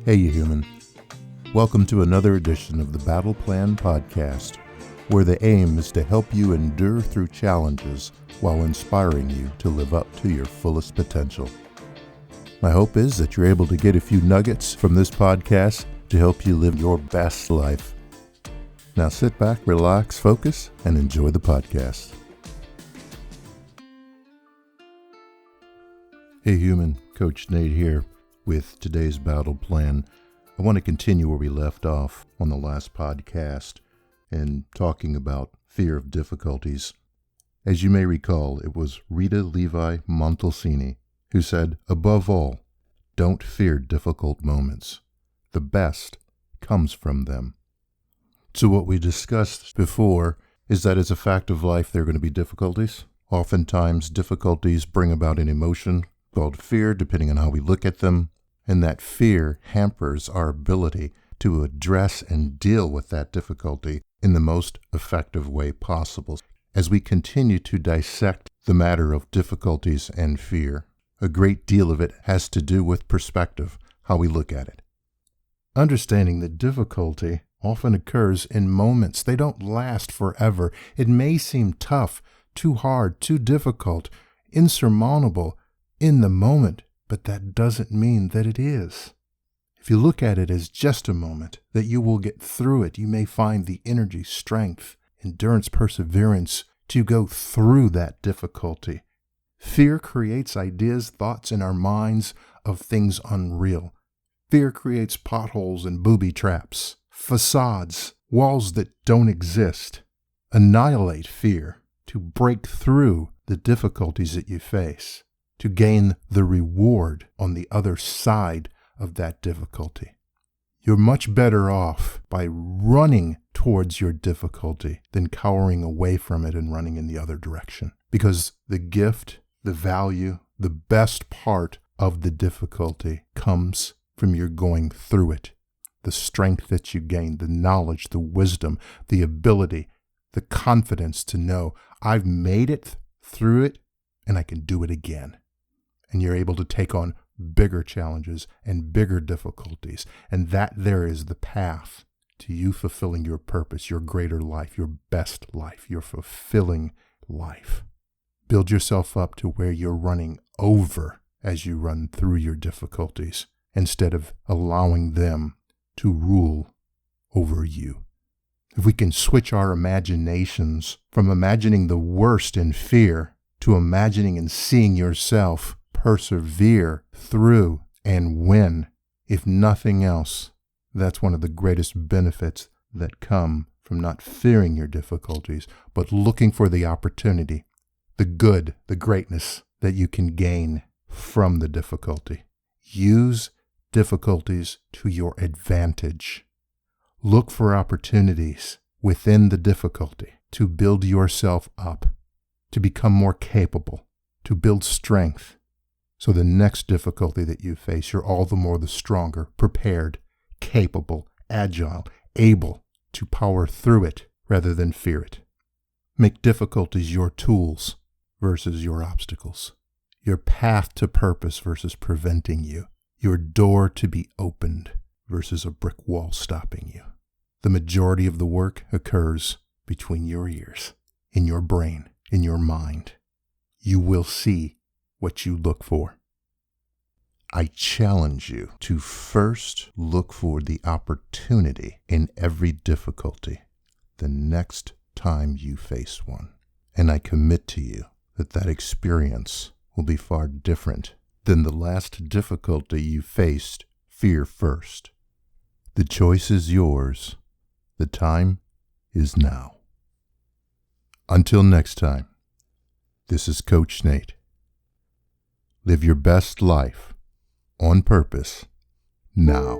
Hey, you human. Welcome to another edition of the Battle Plan Podcast, where the aim is to help you endure through challenges while inspiring you to live up to your fullest potential. My hope is that you're able to get a few nuggets from this podcast to help you live your best life. Now sit back, relax, focus, and enjoy the podcast. Hey, human. Coach Nate here with today's battle plan. I want to continue where we left off on the last podcast and talking about fear of difficulties. As you may recall, it was Rita Levi Montalcini who said, above all, don't fear difficult moments. The best comes from them. So what we discussed before is that as a fact of life, there are going to be difficulties. Oftentimes, difficulties bring about an emotion called fear, depending on how we look at them. And that fear hampers our ability to address and deal with that difficulty in the most effective way possible. As we continue to dissect the matter of difficulties and fear, a great deal of it has to do with perspective, how we look at it. Understanding that difficulty often occurs in moments. They don't last forever. It may seem tough, too hard, too difficult, insurmountable in the moment, but that doesn't mean that it is. If you look at it as just a moment, that you will get through it, you may find the energy, strength, endurance, perseverance to go through that difficulty. Fear creates ideas, thoughts in our minds of things unreal. Fear creates potholes and booby traps, facades, walls that don't exist. Annihilate fear to break through the difficulties that you face, to gain the reward on the other side of that difficulty. You're much better off by running towards your difficulty than cowering away from it and running in the other direction. Because the gift, the value, the best part of the difficulty comes from your going through it. The strength that you gain, the knowledge, the wisdom, the ability, the confidence to know I've made it through it and I can do it again. And you're able to take on bigger challenges and bigger difficulties. And that there is the path to you fulfilling your purpose, your greater life, your best life, your fulfilling life. Build yourself up to where you're running over as you run through your difficulties, instead of allowing them to rule over you. If we can switch our imaginations from imagining the worst in fear to imagining and seeing yourself persevere through and win, if nothing else, that's one of the greatest benefits that come from not fearing your difficulties, but looking for the opportunity, the good, the greatness that you can gain from the difficulty. Use difficulties to your advantage. Look for opportunities within the difficulty to build yourself up, to become more capable, to build strength. So the next difficulty that you face, you're all the more the stronger, prepared, capable, agile, able to power through it rather than fear it. Make difficulties your tools versus your obstacles, your path to purpose versus preventing you, your door to be opened versus a brick wall stopping you. The majority of the work occurs between your ears, in your brain, in your mind. You will see what you look for. I challenge you to first look for the opportunity in every difficulty the next time you face one. And I commit to you that that experience will be far different than the last difficulty you faced fear first. The choice is yours. The time is now. Until next time, this is Coach Nate. Live your best life on purpose now.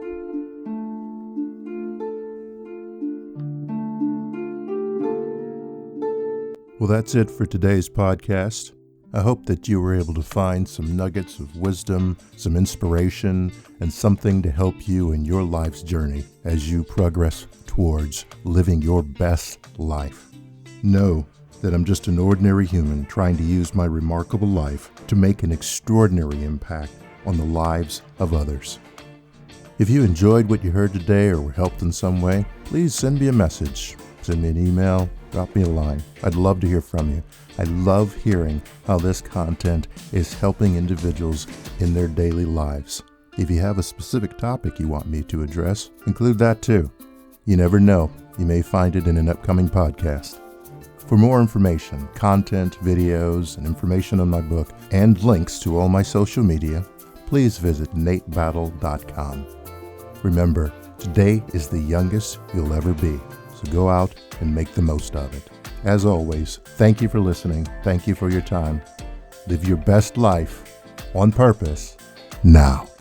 Well, that's it for today's podcast. I hope that you were able to find some nuggets of wisdom, some inspiration, and something to help you in your life's journey as you progress towards living your best life. Know that I'm just an ordinary human trying to use my remarkable life to make an extraordinary impact on the lives of others. If you enjoyed what you heard today or were helped in some way, please send me a message. Send me an email, drop me a line. I'd love to hear from you. I love hearing how this content is helping individuals in their daily lives. If you have a specific topic you want me to address, include that too. You never know, you may find it in an upcoming podcast. For more information, content, videos, and information on my book, and links to all my social media, please visit natebattle.com. Remember, today is the youngest you'll ever be, so go out and make the most of it. As always, thank you for listening. Thank you for your time. Live your best life on purpose now.